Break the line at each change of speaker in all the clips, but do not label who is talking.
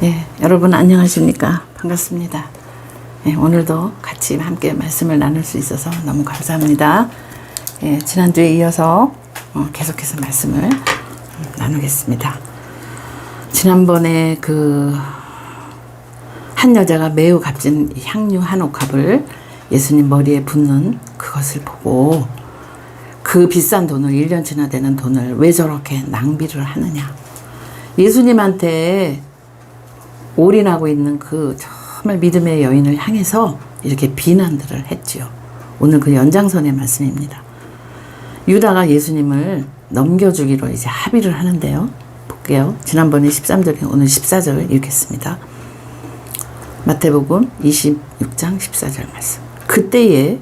예, 여러분 안녕하십니까? 반갑습니다. 예, 오늘도 같이 함께 말씀을 나눌 수 있어서 너무 감사합니다. 예, 지난주에 이어서 계속해서 말씀을 나누겠습니다. 지난번에 한 여자가 매우 값진 향유 한 옥합을 예수님 머리에 붓는 그것을 보고 그 비싼 돈을 1년치나 되는 돈을 왜 저렇게 낭비를 하느냐. 예수님한테 올인하고 있는 그 정말 믿음의 여인을 향해서 이렇게 비난들을 했지요. 오늘 그 연장선의 말씀입니다. 유다가 예수님을 넘겨주기로 이제 합의를 하는데요. 볼게요. 지난번에 13절에 오늘 14절 읽겠습니다. 마태복음 26장 14절 말씀. 그때에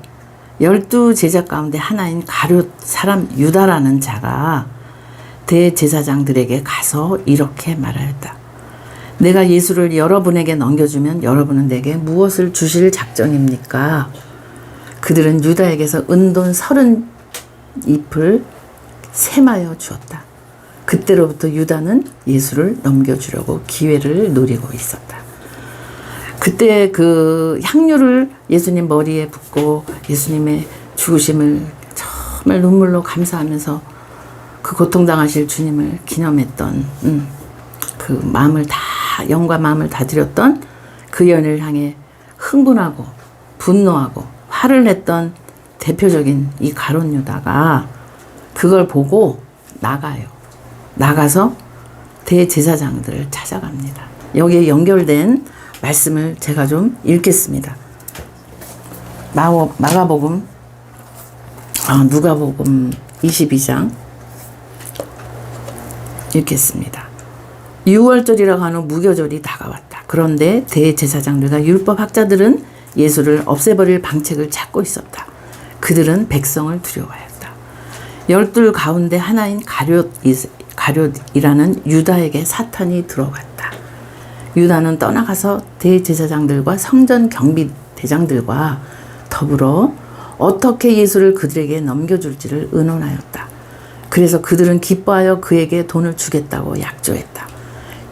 12 제자 가운데 하나인 가룟 사람 유다라는 자가 대제사장들에게 가서 이렇게 말하였다. 내가 예수를 여러분에게 넘겨주면 여러분은 내게 무엇을 주실 작정입니까? 그들은 유다에게서 은돈 30잎을 세마여 주었다. 그때로부터 유다는 예수를 넘겨주려고 기회를 노리고 있었다. 그때 그 향유를 예수님 머리에 붓고 예수님의 죽으심을 정말 눈물로 감사하면서 그 고통당하실 주님을 기념했던 그 마음을 다 영과 마음을 다 드렸던 그 연을 향해 흥분하고 분노하고 화를 냈던 대표적인 이 가룟 유다가 그걸 보고 나가요. 나가서 대제사장들을 찾아갑니다. 여기에 연결된 말씀을 제가 좀 읽겠습니다. 마가복음 누가복음 22장 읽겠습니다. 6월절이라고 하는 무교절이 다가왔다. 그런데 대제사장들과 율법학자들은 예수를 없애버릴 방책을 찾고 있었다. 그들은 백성을 두려워하였다. 12 가운데 하나인 가룟이라는 유다에게 사탄이 들어갔다. 유다는 떠나가서 대제사장들과 성전 경비대장들과 더불어 어떻게 예수를 그들에게 넘겨줄지를 의논하였다. 그래서 그들은 기뻐하여 그에게 돈을 주겠다고 약조했다.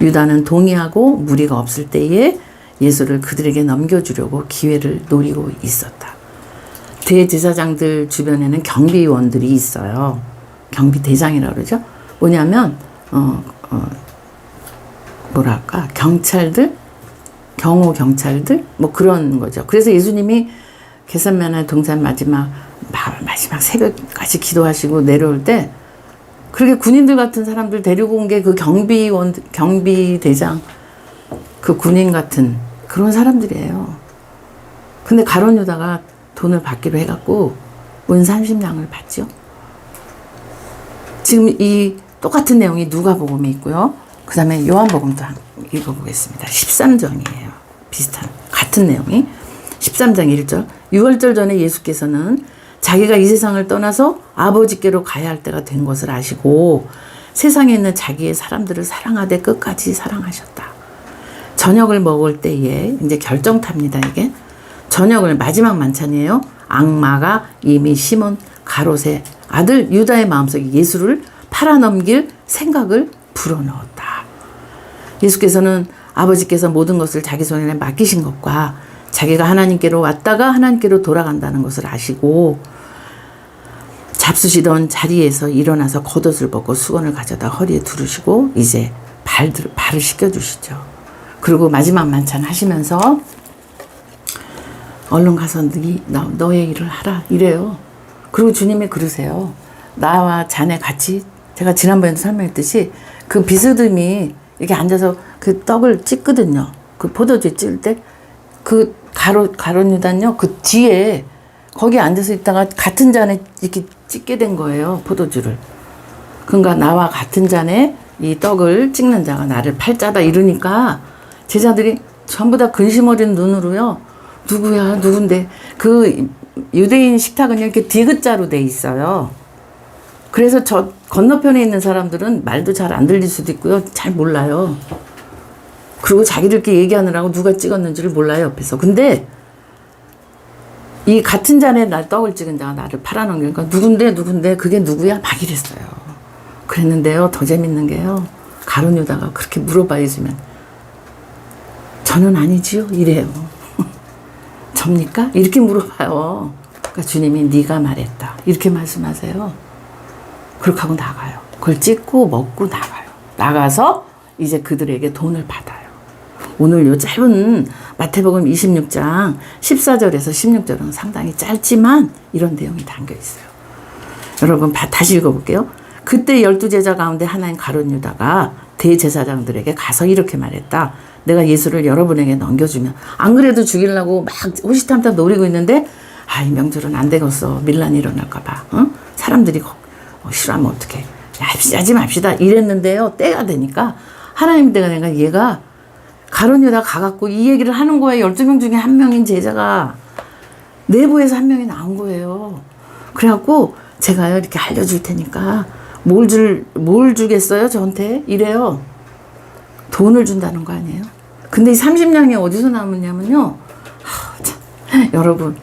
유다는 동의하고 무리가 없을 때에 예수를 그들에게 넘겨주려고 기회를 노리고 있었다. 대제사장들 주변에는 경비원들이 있어요. 경비대장이라고 그러죠. 뭐냐면 뭐랄까 경찰들, 경호 경찰들 뭐 그런 거죠. 그래서 예수님이 겟세마네 동산 마지막 새벽까지 기도하시고 내려올 때 그렇게 군인들 같은 사람들 데리고 온 게 그 경비대장, 그 군인 같은 그런 사람들이에요. 근데 가룟 유다가 돈을 받기로 해갖고 은 30냥을 받죠. 지금 이 똑같은 내용이 누가복음에 있고요. 그 다음에 요한복음도 읽어보겠습니다. 13장이에요. 비슷한 같은 내용이 13장 1절. 6월절 전에 예수께서는 자기가 이 세상을 떠나서 아버지께로 가야 할 때가 된 것을 아시고 세상에 있는 자기의 사람들을 사랑하되 끝까지 사랑하셨다. 저녁을 먹을 때에 이제 결정탑니다. 이게 저녁을 마지막 만찬이에요. 악마가 이미 시몬 가롯의 아들 유다의 마음속에 예수를 팔아넘길 생각을 불어넣었다. 예수께서는 아버지께서 모든 것을 자기 손에 맡기신 것과 자기가 하나님께로 왔다가 하나님께로 돌아간다는 것을 아시고 잡수시던 자리에서 일어나서 겉옷을 벗고 수건을 가져다 허리에 두르시고 이제 발을 씻겨주시죠. 그리고 마지막 만찬 하시면서 얼른 가서 너의 일을 하라 이래요. 그리고 주님이 그러세요. 나와 자네 같이 제가 지난번에도 설명했듯이 그 비스듬히 이렇게 앉아서 그 떡을 찍거든요. 그 포도주 찍을 때 그 가룟 유다는요 그 뒤에 거기 앉아서 있다가 같은 잔에 이렇게 찍게 된 거예요. 포도주를. 그러니까 나와 같은 잔에 이 떡을 찍는 자가 나를 팔자다 이러니까 제자들이 전부 다 근심 어린 눈으로요. 누구야 누군데. 그 유대인 식탁은 이렇게 디귿자로 돼 있어요. 그래서 저 건너편에 있는 사람들은 말도 잘 안 들릴 수도 있고요. 잘 몰라요. 그리고 자기들끼리 얘기하느라고 누가 찍었는지를 몰라요, 옆에서. 근데 이 같은 잔에 날 떡을 찍은 자가 나를 팔아넘기니까 누군데 그게 누구야? 막 이랬어요. 그랬는데요, 더 재밌는 게요. 가룟 유다가 그렇게 물어봐 주면 저는 아니지요. 이래요. 접니까? 이렇게 물어봐요. 그러니까 주님이 네가 말했다. 이렇게 말씀하세요. 그렇게 하고 나가요. 그걸 찍고 먹고 나가요. 나가서 이제 그들에게 돈을 받아요. 오늘 요 짧은 마태복음 26장 14절에서 16절은 상당히 짧지만 이런 내용이 담겨 있어요. 여러분 다시 읽어볼게요. 그때 12제자 가운데 하나인 가룟 유다가 대제사장들에게 가서 이렇게 말했다. 내가 예수를 여러분에게 넘겨주면 안 그래도 죽이려고 막 호시탐탐 노리고 있는데 이 명절은 안 되겠어. 밀란이 일어날까 봐. 사람들이 싫어하면 어떡해. 하지 맙시다. 이랬는데요. 때가 되니까 하나님 때가 되니까 얘가 가룟 유다 가갖고 이 얘기를 하는 거예요. 12명 중에 한 명인 제자가 내부에서 한 명이 나온 거예요. 그래갖고 제가요 이렇게 알려줄 테니까 뭘 주겠어요 저한테? 이래요. 돈을 준다는 거 아니에요? 근데 이 30냥이 어디서 나오냐면요. 여러분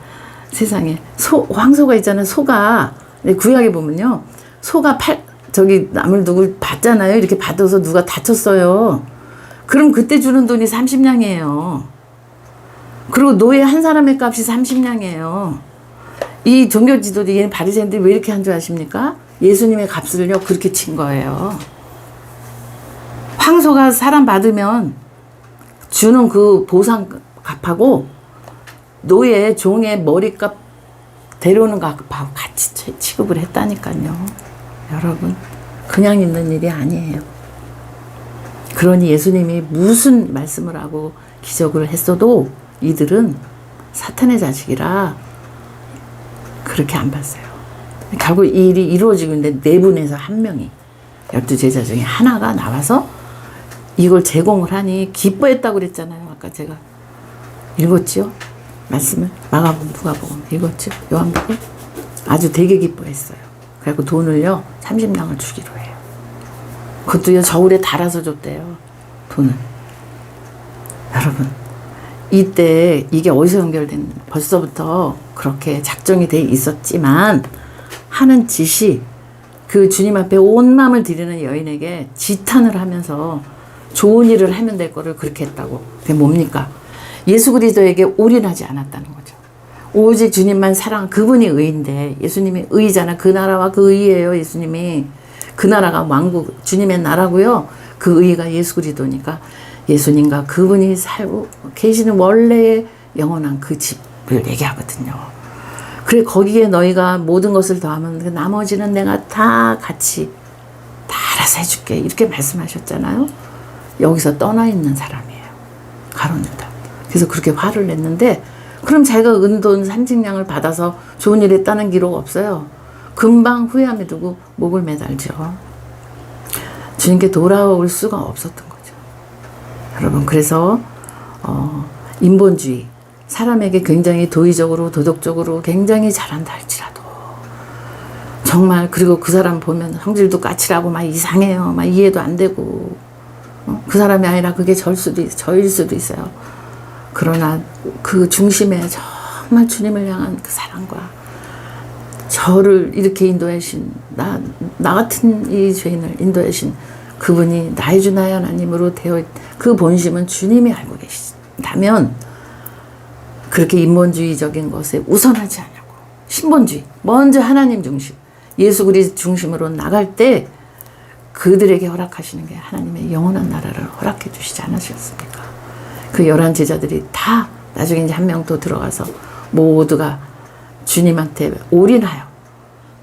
세상에 황소가 있잖아요. 소가 구약에 보면요. 소가 남을 누굴 봤잖아요. 이렇게 받아서 누가 다쳤어요. 그럼 그때 주는 돈이 30냥이에요. 그리고 노예 한 사람의 값이 30냥이에요. 이 종교 지도자 얘는 바리새인들이 왜 이렇게 한 줄 아십니까? 예수님의 값을요 그렇게 친 거예요. 황소가 사람 받으면 주는 그 보상 값하고 노예 종의 머리값 데려오는 값하고 같이 취급을 했다니까요. 여러분 그냥 있는 일이 아니에요. 그러니 예수님이 무슨 말씀을 하고 기적을 했어도 이들은 사탄의 자식이라 그렇게 안 봤어요. 결국 이 일이 이루어지고 있는데 네 분에서 한 명이 12제자 중에 하나가 나와서 이걸 제공을 하니 기뻐했다고 그랬잖아요. 아까 제가 읽었죠? 말씀을 마가복음 누가복음 읽었죠? 요한복음 아주 되게 기뻐했어요. 그래서 돈을요 30냥을 주기로 해요. 그것도요 저울에 달아서 줬대요. 돈을. 여러분 이때 이게 어디서 연결된 벌써부터 그렇게 작정이 돼 있었지만 하는 짓이 그 주님 앞에 온 마음을 드리는 여인에게 지탄을 하면서 좋은 일을 하면 될 거를 그렇게 했다고. 그게 뭡니까? 예수 그리스도에게 올인하지 않았다는 거죠. 오직 주님만 사랑, 그분이 의인데 예수님이 의잖아. 그 나라와 그 의예요. 예수님이. 그 나라가 왕국, 주님의 나라고요. 그 의가 예수 그리스도니까 예수님과 그분이 살고 계시는 원래의 영원한 그 집을 얘기하거든요. 그래 거기에 너희가 모든 것을 더하면 나머지는 내가 다 같이 다 알아서 해줄게. 이렇게 말씀하셨잖아요. 여기서 떠나 있는 사람이에요. 가룟 유다. 그래서 그렇게 화를 냈는데 그럼 자기가 은돈 30냥을 받아서 좋은 일 했다는 기록 없어요. 금방 후회함에 두고 목을 매달죠. 주님께 돌아올 수가 없었던 거죠. 여러분 그래서 인본주의 사람에게 굉장히 도의적으로 도덕적으로 굉장히 잘한다 할지라도 정말 그리고 그 사람 보면 성질도 까칠하고 막 이상해요. 막 이해도 안 되고 그 사람이 아니라 그게 저일 수도 있어요. 그러나 그 중심에 정말 주님을 향한 그 사랑과 저를 이렇게 인도하신 나 같은 이 죄인을 인도하신 그분이 나의 주 나의 하나님으로 되어 그 본심은 주님이 알고 계신다면 그렇게 인본주의적인 것에 우선하지 않고 신본주의 먼저 하나님 중심 예수 그리스도 중심으로 나갈 때 그들에게 허락하시는 게 하나님의 영원한 나라를 허락해 주시지 않으셨습니까? 그 11 제자들이 다 나중에 이제 한 명 또 들어가서 모두가 주님한테 올인하여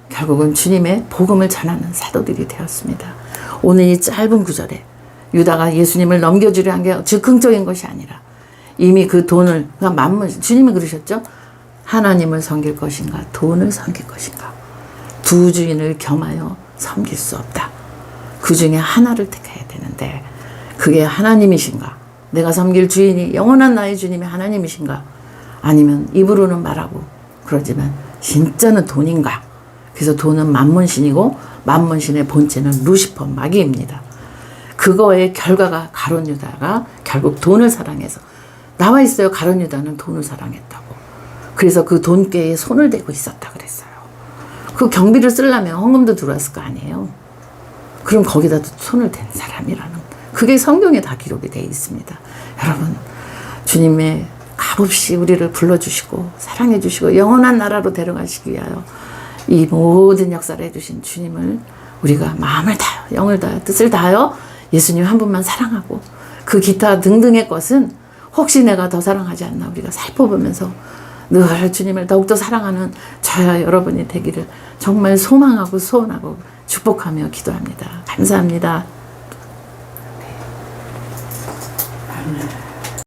결국은 주님의 복음을 전하는 사도들이 되었습니다. 오늘 이 짧은 구절에 유다가 예수님을 넘겨주려 한 게 즉흥적인 것이 아니라 이미 그 돈을 주님이 그러셨죠? 하나님을 섬길 것인가 돈을 섬길 것인가 두 주인을 겸하여 섬길 수 없다. 그 중에 하나를 택해야 되는데 그게 하나님이신가 내가 섬길 주인이 영원한 나의 주님이 하나님이신가 아니면 입으로는 말하고 그러지만 진짜는 돈인가. 그래서 돈은 만문신이고 만문신의 본체는 루시퍼 마귀입니다. 그거의 결과가 가룟 유다가 결국 돈을 사랑해서 나와 있어요. 가룟 유다는 돈을 사랑했다고. 그래서 그 돈꾀에 손을 대고 있었다 그랬어요. 그 경비를 쓰려면 헌금도 들어왔을 거 아니에요. 그럼 거기다 손을 댄 사람이라는 그게 성경에 다 기록이 되어 있습니다. 여러분 주님의 값없이 우리를 불러주시고 사랑해주시고 영원한 나라로 데려가시기 위하여 이 모든 역사를 해주신 주님을 우리가 마음을 다하여 영을 다하여 뜻을 다하여 예수님 한 분만 사랑하고 그 기타 등등의 것은 혹시 내가 더 사랑하지 않나 우리가 살펴보면서 늘 주님을 더욱더 사랑하는 저야 여러분이 되기를 정말 소망하고 소원하고 축복하며 기도합니다. 감사합니다.